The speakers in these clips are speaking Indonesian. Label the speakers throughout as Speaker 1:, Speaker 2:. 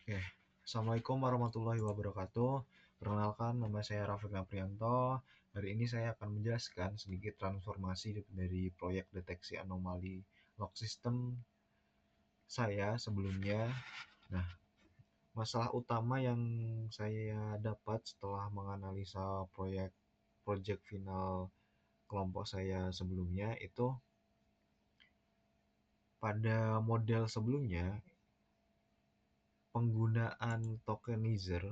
Speaker 1: Oke, Assalamualaikum warahmatullahi wabarakatuh. Perkenalkan, nama saya Rafiq Aprianto. Hari ini saya akan menjelaskan sedikit transformasi dari proyek deteksi anomali log system saya sebelumnya. Nah, masalah utama yang saya dapat setelah menganalisa proyek final kelompok saya sebelumnya itu pada model sebelumnya penggunaan tokenizer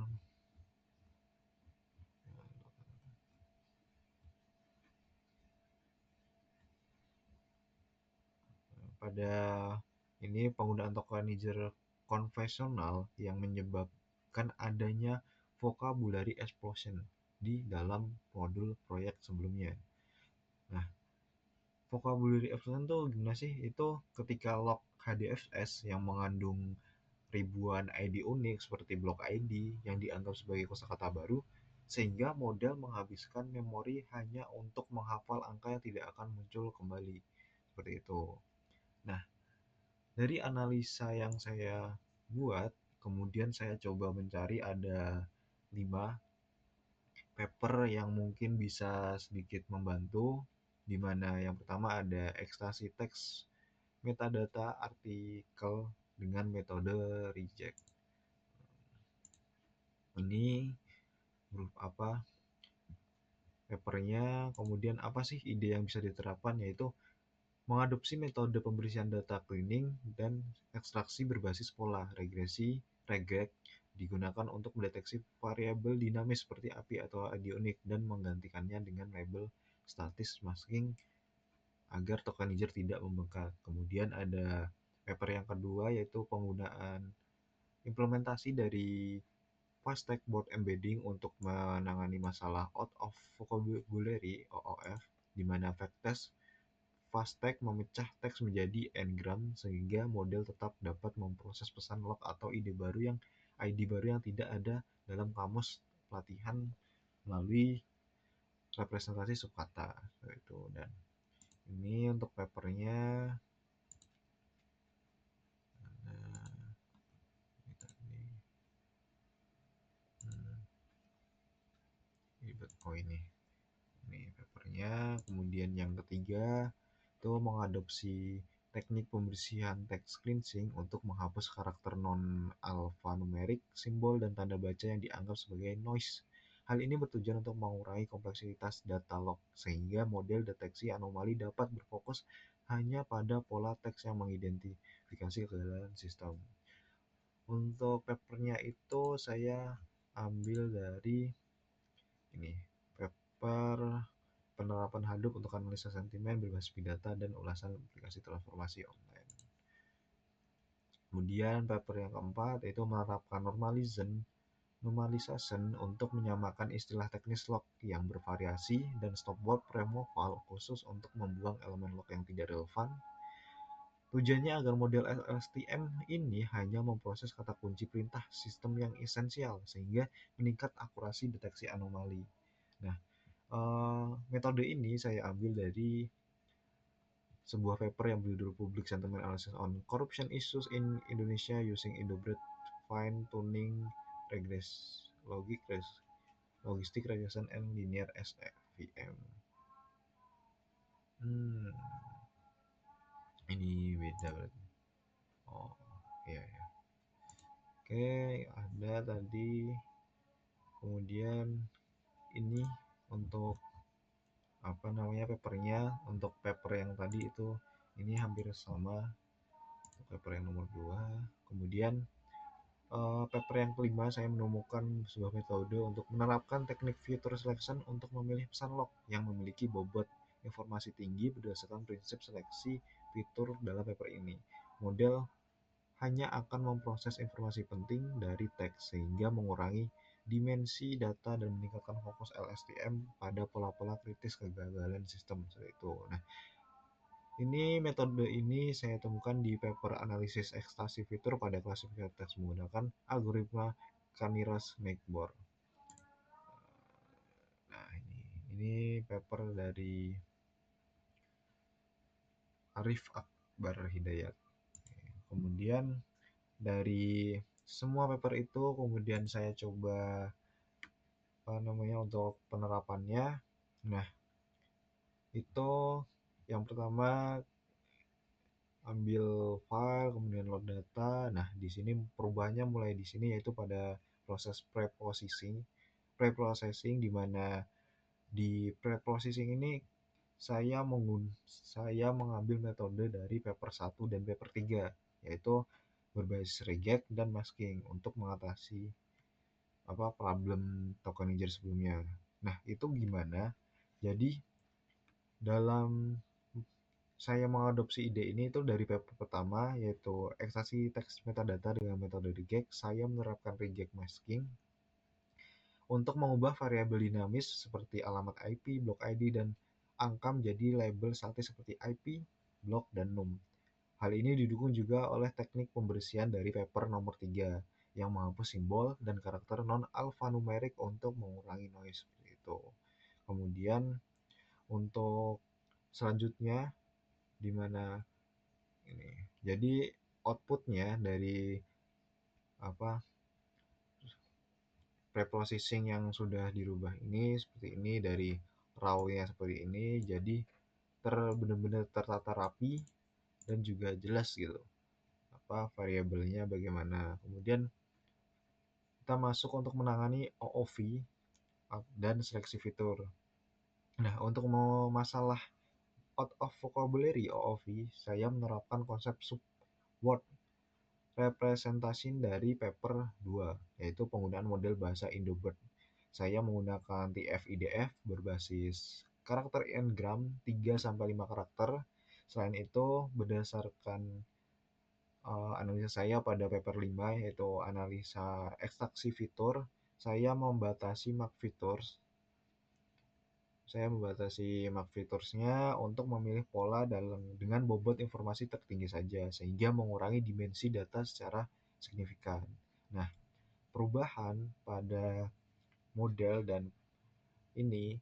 Speaker 1: pada ini penggunaan tokenizer konvensional yang menyebabkan adanya vocabulary explosion di dalam modul proyek sebelumnya. Nah, vocabulary explosion itu gimana sih? Itu ketika log HDFS yang mengandung ribuan ID unik seperti blok ID yang dianggap sebagai kosakata baru, sehingga model menghabiskan memori hanya untuk menghafal angka yang tidak akan muncul kembali. Seperti itu. Nah, dari analisa yang saya buat, kemudian saya coba mencari ada 5 paper yang mungkin bisa sedikit membantu, di mana yang pertama ada ekstraksi teks metadata artikel dengan metode reject. Ini grup apa papernya, kemudian apa sih ide yang bisa diterapkan, yaitu mengadopsi metode pembersihan data cleaning dan ekstraksi berbasis pola regresi regret digunakan untuk mendeteksi variabel dinamis seperti API atau ID unik dan menggantikannya dengan label statis masking agar tokenizer tidak membengkak. Kemudian ada paper yang kedua yaitu penggunaan implementasi dari fast text board embedding untuk menangani masalah out of vocabulary (OOF), di mana FastText memecah teks menjadi n-gram sehingga model tetap dapat memproses pesan log atau ID baru yang tidak ada dalam kamus pelatihan melalui representasi subkata. Itu. Dan ini untuk papernya. Nah, ini papernya. Kemudian yang ketiga itu mengadopsi teknik pembersihan text cleansing untuk menghapus karakter non-alphanumerik, simbol, dan tanda baca yang dianggap sebagai noise. Hal ini bertujuan untuk mengurangi kompleksitas data log, sehingga model deteksi anomali dapat berfokus hanya pada pola teks yang mengidentifikasi kegagalan sistem. Untuk papernya itu saya ambil dari ini, paper penerapan Hadoop untuk analisa sentimen berbasis big data dan ulasan aplikasi transformasi online. Kemudian paper yang keempat yaitu menerapkan normalization untuk menyamakan istilah teknis log yang bervariasi dan stopword removal khusus untuk membuang elemen log yang tidak relevan. Tujuannya agar model LSTM ini hanya memproses kata kunci perintah sistem yang esensial sehingga meningkat akurasi deteksi anomali. Nah, metode ini saya ambil dari sebuah paper yang berjudul Public Sentiment Analysis on Corruption Issues in Indonesia Using Indobred Fine Tuning Logistic Regression and Linear SVM. Ini beda berarti. Oh, iya ya. Oke, ada tadi. Kemudian ini untuk papernya, untuk paper yang tadi itu ini hampir sama untuk paper yang nomor 2. Kemudian paper yang kelima saya menemukan sebuah metode untuk menerapkan teknik feature selection untuk memilih pesan log yang memiliki bobot informasi tinggi berdasarkan prinsip seleksi fitur dalam paper ini. Model hanya akan memproses informasi penting dari teks sehingga mengurangi dimensi data dan meningkatkan fokus LSTM pada pola-pola kritis kegagalan sistem. Itu. Nah, ini metode ini saya temukan di paper analisis ekstraksi fitur pada klasifikasi teks menggunakan algoritma Canirus-Magbor. Nah, ini paper dari Arif Akbar Hidayat. Kemudian dari semua paper itu kemudian saya coba untuk penerapannya. Nah, itu yang pertama ambil file, kemudian load data. Nah, di sini perubahannya mulai di sini yaitu pada proses preprocessing di mana di preprocessing ini saya mengambil metode dari paper 1 dan paper 3 yaitu berbasis regex dan masking untuk mengatasi problem tokenizer sebelumnya. Nah, itu gimana? Jadi dalam saya mengadopsi ide ini itu dari paper pertama yaitu ekstraksi teks metadata dengan metode regex. Saya menerapkan regex masking untuk mengubah variabel dinamis seperti alamat IP, blok ID, dan angka menjadi label statis seperti IP, blok, dan num. Hal ini didukung juga oleh teknik pembersihan dari paper nomor 3 yang menghapus simbol dan karakter non-alphanumerik untuk mengurangi noise seperti itu. Kemudian untuk selanjutnya di mana ini. Jadi outputnya dari apa preprocessing yang sudah dirubah ini seperti ini dari raw-nya seperti ini jadi benar-benar tertata rapi dan juga jelas gitu variabelnya bagaimana. Kemudian kita masuk untuk menangani OOV dan seleksi fitur. Nah, untuk masalah out of vocabulary OOV, saya menerapkan konsep subword representasi dari paper 2, yaitu penggunaan model bahasa Indo-BERT. Saya menggunakan TF-IDF berbasis karakter n-gram 3-5 karakter. Selain itu, berdasarkan analisa saya pada paper 5 yaitu analisa ekstraksi fitur, saya membatasi mark features. Saya membatasi mark featuresnya untuk memilih pola dengan bobot informasi tertinggi saja, sehingga mengurangi dimensi data secara signifikan. Nah, perubahan pada model dan ini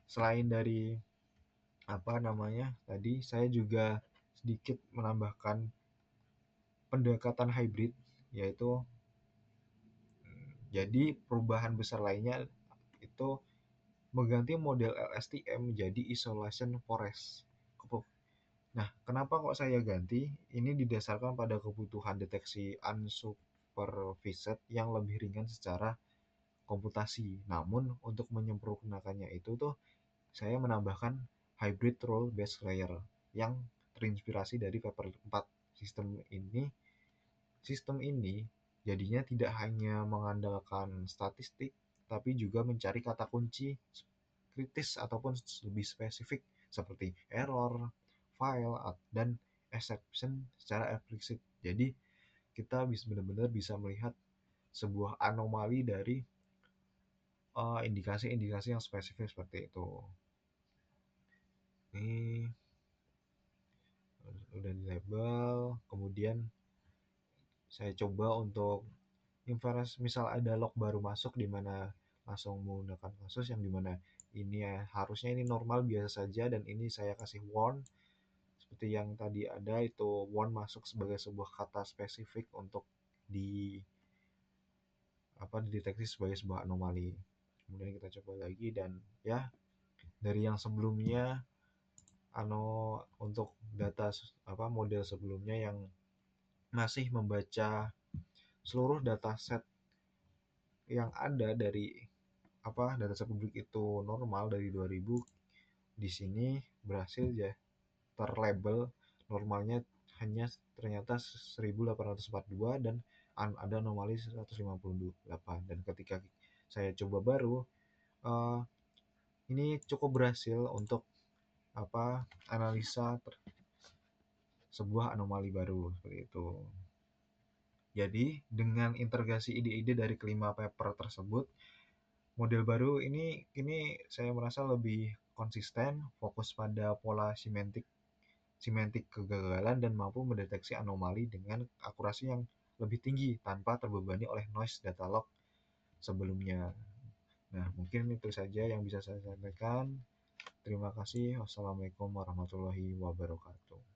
Speaker 1: selain dari tadi saya juga sedikit menambahkan pendekatan hybrid yaitu jadi perubahan besar lainnya itu mengganti model LSTM menjadi isolation forest. Nah, kenapa kok saya ganti? Ini didasarkan pada kebutuhan deteksi unsupervised yang lebih ringan secara komputasi. Namun, untuk menyempurnakannya itu saya menambahkan hybrid role based layer yang terinspirasi dari paper 4. Sistem ini jadinya tidak hanya mengandalkan statistik, tapi juga mencari kata kunci kritis ataupun lebih spesifik seperti error, file, dan exception secara eksplisit. Jadi kita benar-benar bisa melihat sebuah anomali dari indikasi-indikasi yang spesifik seperti itu. Ini udah di label, kemudian saya coba untuk inference misal ada log baru masuk di mana langsung menggunakan kasus yang dimana ini harusnya ini normal biasa saja dan ini saya kasih warn seperti yang tadi ada itu warn masuk sebagai sebuah kata spesifik untuk di dideteksi sebagai sebuah anomali. Kemudian kita coba lagi dan ya dari yang sebelumnya untuk data model sebelumnya yang masih membaca seluruh dataset yang ada dari dataset publik itu normal dari 2000 di sini berhasil ya terlabel normalnya hanya ternyata 1842 dan ada anomali 158 dan ketika saya coba baru ini cukup berhasil untuk analisa sebuah anomali baru seperti itu. Jadi dengan integrasi ide-ide dari kelima paper tersebut, model baru ini saya merasa lebih konsisten, fokus pada pola semantik kegagalan dan mampu mendeteksi anomali dengan akurasi yang lebih tinggi tanpa terbebani oleh noise data log sebelumnya. Nah, mungkin itu saja yang bisa saya sampaikan. Terima kasih. Wassalamualaikum warahmatullahi wabarakatuh.